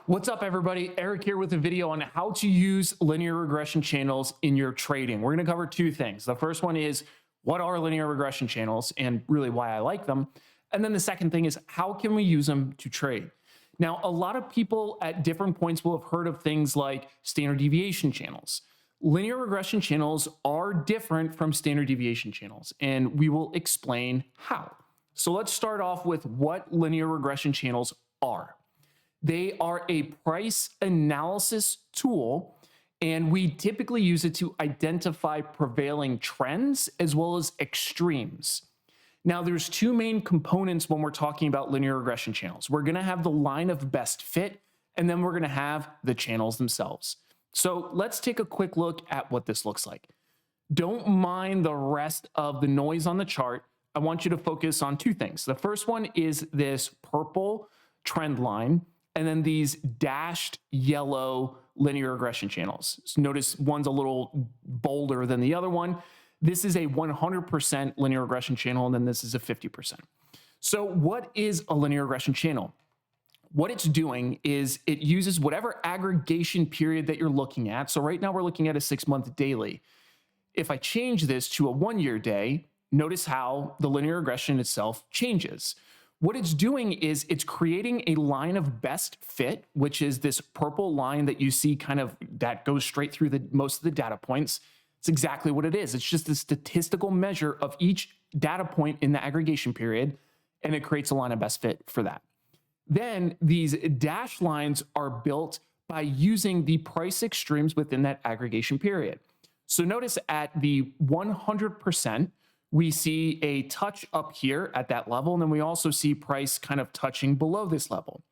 What's up, everybody? Eric here with a video on how to use linear regression channels in your trading. We're going to cover two things. The first one is what are linear regression channels and really why I like them. And then the second thing is how can we use them to trade? Now, a lot of people at different points will have heard of things like standard deviation channels. Linear regression channels are different from standard deviation channels, and we will explain how. So let's start off with what linear regression channels are. They are a price analysis tool, and we typically use it to identify prevailing trends as well as extremes. Now, there's two main components when we're talking about linear regression channels. We're going to have the line of best fit, and then we're going to have the channels themselves. So let's take a quick look at what this looks like. Don't mind the rest of the noise on the chart. I want you to focus on two things. The first one is this purple trend line, and then these dashed yellow linear regression channels. So notice one's a little bolder than the other one. This is a 100% linear regression channel, and then this is a 50%. So what is a linear regression channel? What it's doing is it uses whatever aggregation period that you're looking at. So right now we're looking at a 6-month daily. If I change this to a 1-year day, notice how the linear regression itself changes. What it's doing is it's creating a line of best fit, which is this purple line that you see kind of that goes straight through most of the data points. It's exactly what it is. It's just a statistical measure of each data point in the aggregation period, and it creates a line of best fit for that. Then these dashed lines are built by using the price extremes within that aggregation period. So notice at the 100%, we see a touch up here at that level, and then we also see price kind of touching below this level.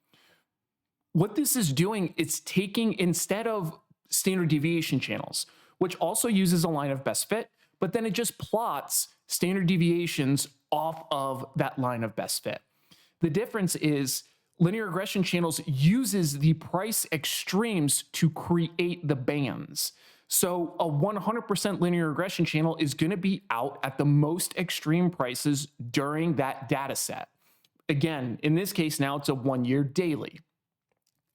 What this is doing, it's taking, instead of standard deviation channels, which also uses a line of best fit, but then it just plots standard deviations off of that line of best fit. The difference is linear regression channels uses the price extremes to create the bands. So a 100% linear regression channel is going to be out at the most extreme prices during that data set. Again, in this case now it's a 1-year daily.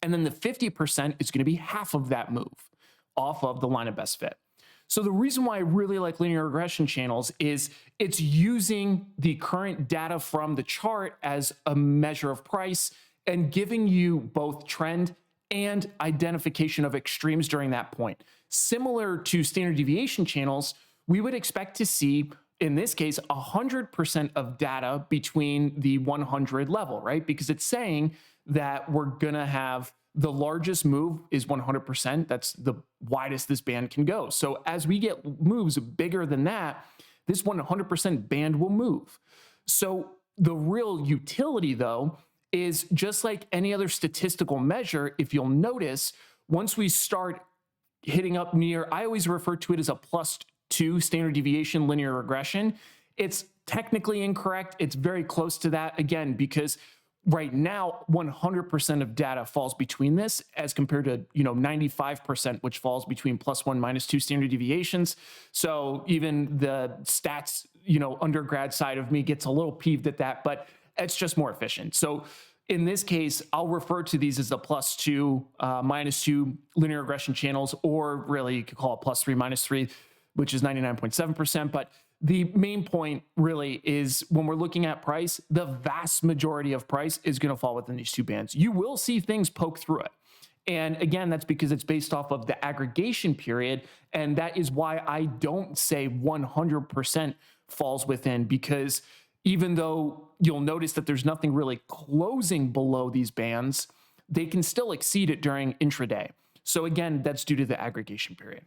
And then the 50% is going to be half of that move off of the line of best fit. So the reason why I really like linear regression channels is it's using the current data from the chart as a measure of price and giving you both trend and identification of extremes during that point. Similar to standard deviation channels, we would expect to see, in this case, 100% of data between the 100 level, right? Because it's saying that we're gonna have the largest move is 100%. That's the widest this band can go. So as we get moves bigger than that, this 100% band will move. So the real utility, though, is just like any other statistical measure. If you'll notice, once we start hitting up near, I always refer to it as a +2 standard deviation linear regression. It's technically incorrect. It's very close to that, again, because right now 100% of data falls between this as compared to 95%, which falls between +1 -2 standard deviations. So even the stats undergrad side of me gets a little peeved at that, but it's just more efficient. So in this case, I'll refer to these as the +2 -2 linear regression channels, or really you could call it +3 -3, which is 99.7%. But the main point really is when we're looking at price, the vast majority of price is going to fall within these two bands. You will see things poke through it. And again, that's because it's based off of the aggregation period. And that is why I don't say 100% falls within, because even though you'll notice that there's nothing really closing below these bands, they can still exceed it during intraday. So again, that's due to the aggregation period.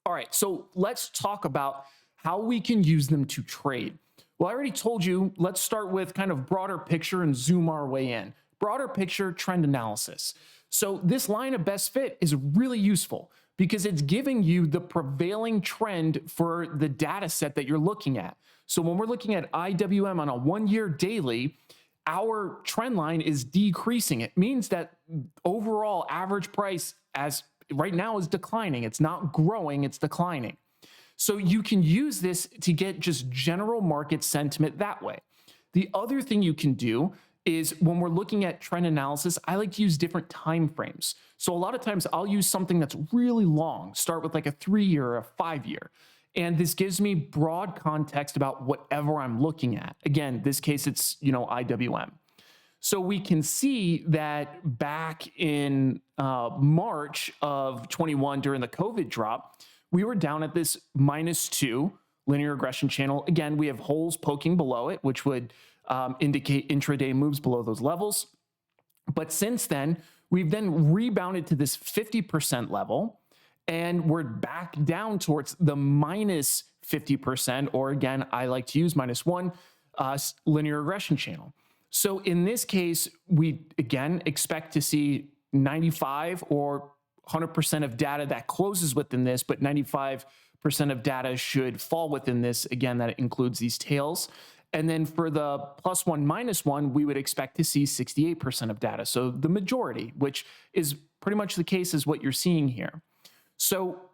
All right, so let's talk about how we can use them to trade. Well, I already told you, let's start with kind of broader picture and zoom our way in. Broader picture, trend analysis. So this line of best fit is really useful because it's giving you the prevailing trend for the data set that you're looking at. So when we're looking at IWM on a 1-year daily, our trend line is decreasing. It means that overall average price as right now is declining. It's not growing, it's declining. So you can use this to get just general market sentiment that way. The other thing you can do is when we're looking at trend analysis, I like to use different time frames. So a lot of times I'll use something that's really long, start with like a 3-year or a 5-year. And this gives me broad context about whatever I'm looking at. Again, this case, it's, IWM. So we can see that back in March of 21 during the COVID drop, we were down at this -2 linear regression channel. Again, we have holes poking below it, which would indicate intraday moves below those levels. But since then, we've then rebounded to this 50% level, and we're back down towards the -50%, or again, I like to use -1 linear regression channel. So in this case, we again expect to see 95 or 100% of data that closes within this, but 95% of data should fall within this. Again, that includes these tails. And then for the +1, -1, we would expect to see 68% of data. So the majority, which is pretty much the case as what you're seeing here. So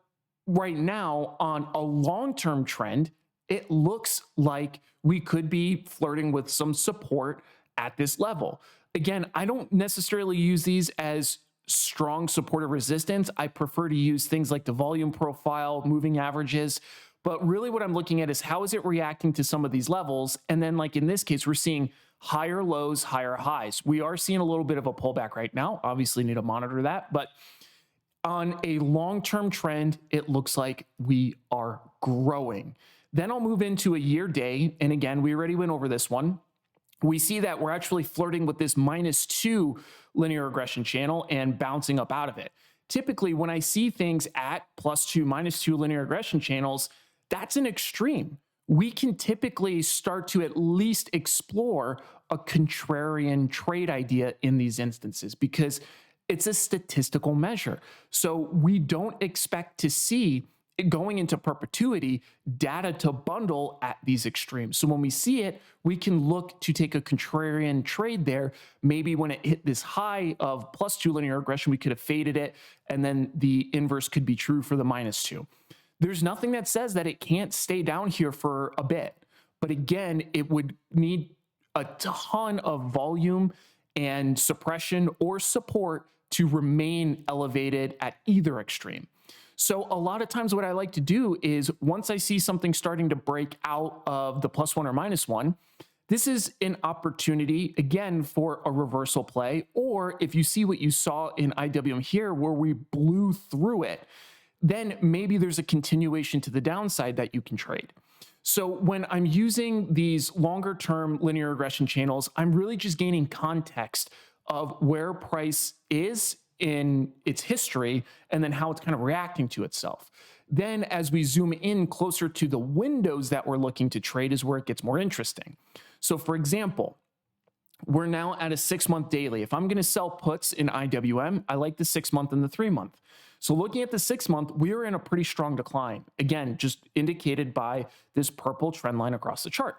right now on a long-term trend, it looks like we could be flirting with some support at this level. Again, I don't necessarily use these as strong support or resistance. I prefer to use things like the volume profile, moving averages. But really what I'm looking at is how is it reacting to some of these levels? And then like in this case, we're seeing higher lows, higher highs. We are seeing a little bit of a pullback right now. Obviously need to monitor that. But on a long-term trend, it looks like we are growing. Then I'll move into a year day. And again, we already went over this one. We see that we're actually flirting with this -2 linear regression channel and bouncing up out of it. Typically, when I see things at +2, -2 linear regression channels, that's an extreme. We can typically start to at least explore a contrarian trade idea in these instances because it's a statistical measure. So we don't expect to see going into perpetuity data to bundle at these extremes. So when we see it, we can look to take a contrarian trade there. Maybe when it hit this high of +2 linear regression, we could have faded it, and then the inverse could be true for the -2. There's nothing that says that it can't stay down here for a bit. But again, it would need a ton of volume and suppression or support to remain elevated at either extreme. So a lot of times what I like to do is once I see something starting to break out of the +1 or -1, this is an opportunity, again, for a reversal play. Or if you see what you saw in IWM here, where we blew through it, then maybe there's a continuation to the downside that you can trade. So when I'm using these longer term linear regression channels, I'm really just gaining context of where price is in its history and then how it's kind of reacting to itself. Then as we zoom in closer to the windows that we're looking to trade is where it gets more interesting. So for example, we're now at a 6-month daily. If I'm going to sell puts in IWM, I like the 6-month and the 3-month. So looking at the 6-month, we are in a pretty strong decline. Again, just indicated by this purple trend line across the chart.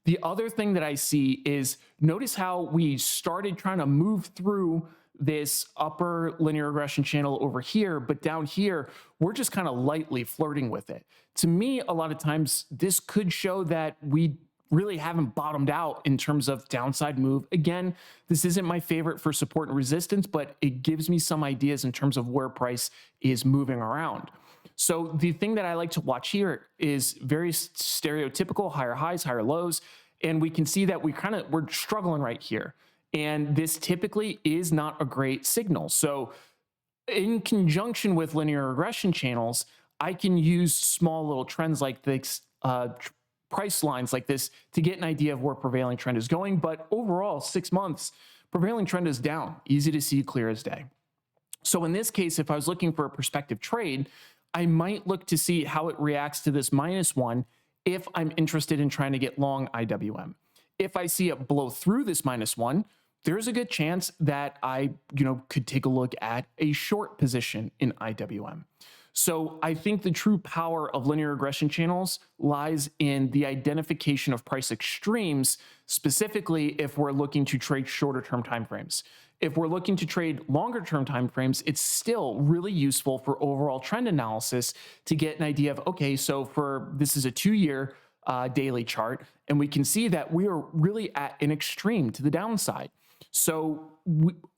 The other thing that I see is notice how we started trying to move through this upper linear regression channel over here, but down here, we're just kind of lightly flirting with it. To me, a lot of times this could show that we really haven't bottomed out in terms of downside move. Again, this isn't my favorite for support and resistance, but it gives me some ideas in terms of where price is moving around. So the thing that I like to watch here is very stereotypical, higher highs, higher lows. And we can see that we're struggling right here. And this typically is not a great signal. So in conjunction with linear regression channels, I can use small little trends like this, price lines like this to get an idea of where prevailing trend is going. But overall, 6 months, prevailing trend is down, easy to see, clear as day. So in this case, if I was looking for a prospective trade, I might look to see how it reacts to this -1 if I'm interested in trying to get long IWM. If I see it blow through this -1, there's a good chance that I could take a look at a short position in IWM. So I think the true power of linear regression channels lies in the identification of price extremes, specifically if we're looking to trade shorter term timeframes. If we're looking to trade longer term timeframes, it's still really useful for overall trend analysis to get an idea of, okay, so this is a 2-year daily chart, and we can see that we are really at an extreme to the downside. So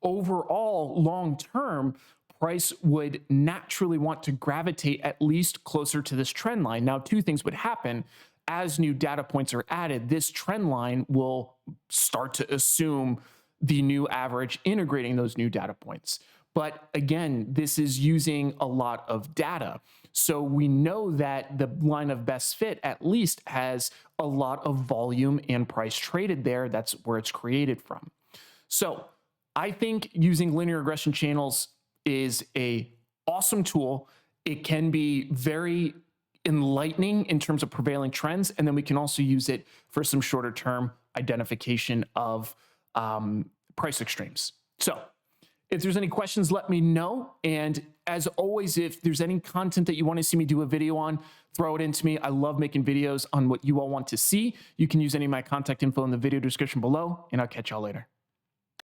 overall, long term, price would naturally want to gravitate at least closer to this trend line. Now, two things would happen. As new data points are added, this trend line will start to assume the new average, integrating those new data points. But again, this is using a lot of data. So we know that the line of best fit at least has a lot of volume and price traded there. That's where it's created from. So I think using linear regression channels is a awesome tool. It can be very enlightening in terms of prevailing trends. And then we can also use it for some shorter term identification of price extremes. So if there's any questions, let me know. And as always, if there's any content that you want to see me do a video on, throw it into me. I love making videos on what you all want to see. You can use any of my contact info in the video description below, and I'll catch y'all later.